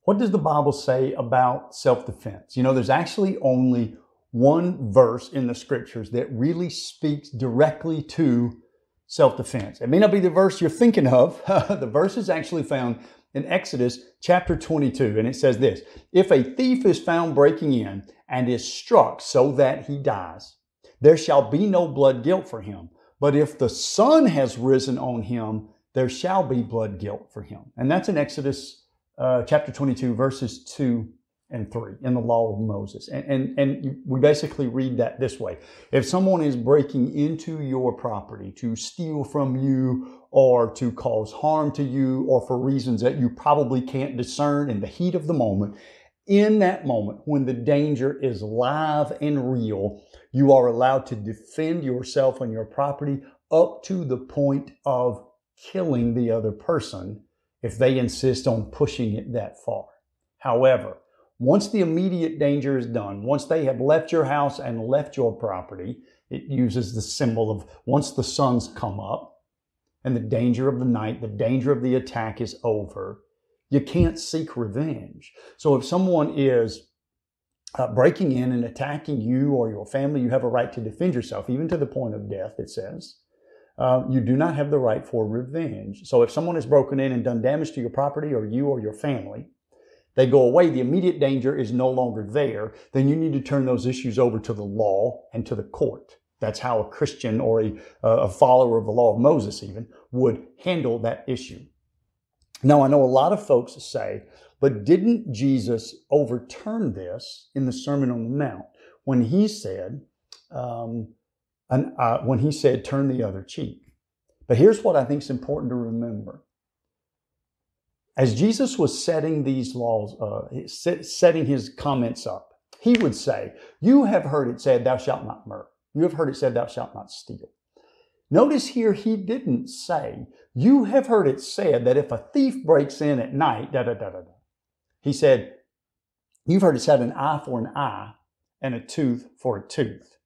What does the Bible say about self-defense? There's actually only one verse in the scriptures that really speaks directly to self-defense. It may not be the verse you're thinking of. The verse is actually found in Exodus chapter 22, and it says this: "If a thief is found breaking in and is struck so that he dies, there shall be no blood guilt for him. But if the sun has risen on him, there shall be blood guilt for him." And that's in Exodus chapter 22, verses 2 and 3 in the law of Moses. And we basically read that this way: if someone is breaking into your property to steal from you or to cause harm to you, or for reasons that you probably can't discern in the heat of the moment, in that moment when the danger is live and real, you are allowed to defend yourself and your property up to the point of killing the other person if they insist on pushing it that far. However, once the immediate danger is done, once they have left your house and left your property, it uses the symbol of once the sun's come up and the danger of the night, the danger of the attack is over, you can't seek revenge. So if someone is breaking in and attacking you or your family, you have a right to defend yourself, even to the point of death, it says. You do not have the right for revenge. So if someone has broken in and done damage to your property or you or your family, they go away, the immediate danger is no longer there, then you need to turn those issues over to the law and to the court. That's how a Christian or a follower of the law of Moses even would handle that issue. Now, I know a lot of folks say, but didn't Jesus overturn this in the Sermon on the Mount when he said, turn the other cheek? But here's what I think is important to remember. As Jesus was setting these laws, setting his comments up, he would say, "You have heard it said, thou shalt not murder. You have heard it said, thou shalt not steal." Notice here, he didn't say, "You have heard it said that if a thief breaks in at night, da da da da da." He said, "You've heard it said, an eye for an eye and a tooth for a tooth."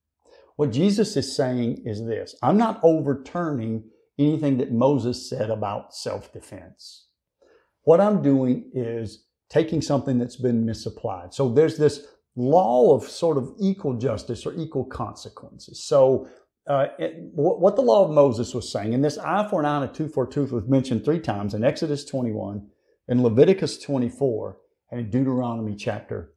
What Jesus is saying is this: I'm not overturning anything that Moses said about self-defense. What I'm doing is taking something that's been misapplied. So there's this law of sort of equal justice or equal consequences. So what the law of Moses was saying, and this eye for an eye and a tooth for a tooth was mentioned 3 times in Exodus 21, in Leviticus 24, and in Deuteronomy chapter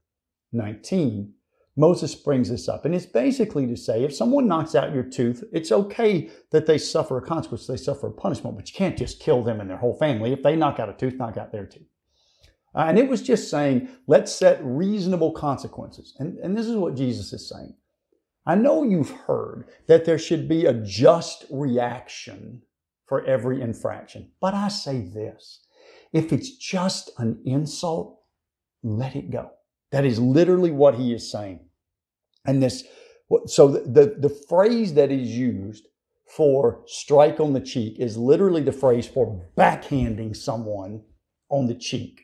19. Moses brings this up, and it's basically to say if someone knocks out your tooth, it's okay that they suffer a consequence, they suffer a punishment, but you can't just kill them and their whole family. If they knock out a tooth, knock out their tooth. And it was just saying, let's set reasonable consequences. And this is what Jesus is saying. I know you've heard that there should be a just reaction for every infraction, but I say this: if it's just an insult, let it go. That is literally what he is saying. And so the phrase that is used for strike on the cheek is literally the phrase for backhanding someone on the cheek.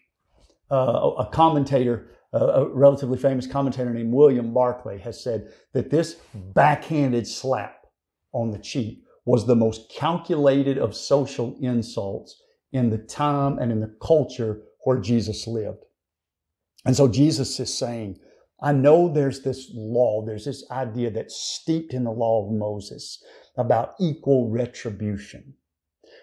A commentator, a relatively famous commentator named William Barclay, has said that this backhanded slap on the cheek was the most calculated of social insults in the time and in the culture where Jesus lived. And so Jesus is saying, I know there's this law, there's this idea that's steeped in the law of Moses about equal retribution.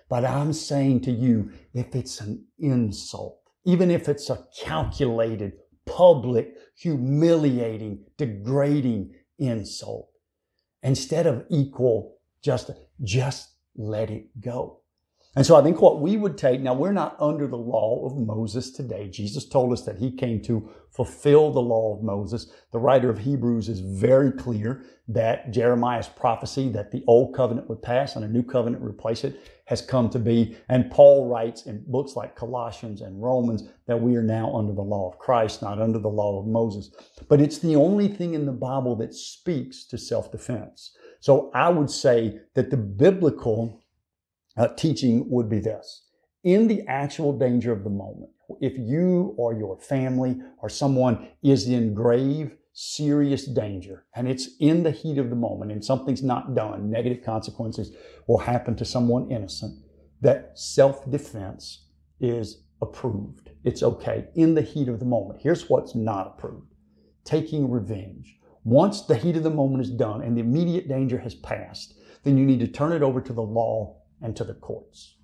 But I'm saying to you, if it's an insult, even if it's a calculated, public, humiliating, degrading insult, instead of equal justice, just let it go. And so I think what we would take, now we're not under the law of Moses today. Jesus told us that he came to fulfill the law of Moses. The writer of Hebrews is very clear that Jeremiah's prophecy that the old covenant would pass and a new covenant replace it has come to be. And Paul writes in books like Colossians and Romans that we are now under the law of Christ, not under the law of Moses. But it's the only thing in the Bible that speaks to self-defense. So I would say that the biblical teaching would be this: in the actual danger of the moment, if you or your family or someone is in grave, serious danger, and it's in the heat of the moment and something's not done, negative consequences will happen to someone innocent, that self-defense is approved. It's okay in the heat of the moment. Here's what's not approved: taking revenge. Once the heat of the moment is done and the immediate danger has passed, then you need to turn it over to the law and to the courts.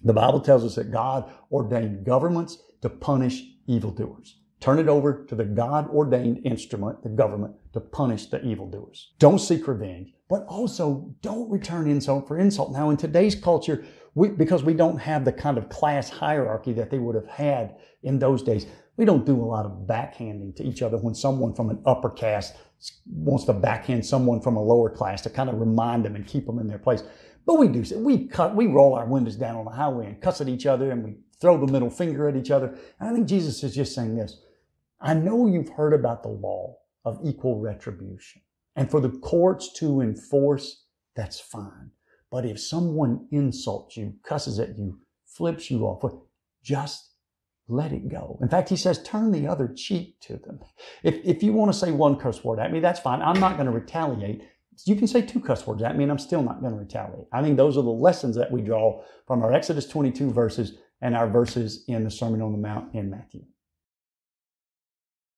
The Bible tells us that God ordained governments to punish evildoers. Turn it over to the God-ordained instrument, the government, to punish the evildoers. Don't seek revenge, but also don't return insult for insult. Now, in today's culture, because we don't have the kind of class hierarchy that they would have had in those days, we don't do a lot of backhanding to each other when someone from an upper caste wants to backhand someone from a lower class to kind of remind them and keep them in their place. But we do. We roll our windows down on the highway and cuss at each other, and we throw the middle finger at each other. And I think Jesus is just saying this: I know you've heard about the law of equal retribution, and for the courts to enforce, that's fine. But if someone insults you, cusses at you, flips you off, just let it go. In fact, he says, turn the other cheek to them. If you want to say one curse word at me, that's fine. I'm not going to retaliate. You can say 2 cuss words at me, and I'm still not going to retaliate. I think those are the lessons that we draw from our Exodus 22 verses and our verses in the Sermon on the Mount in Matthew.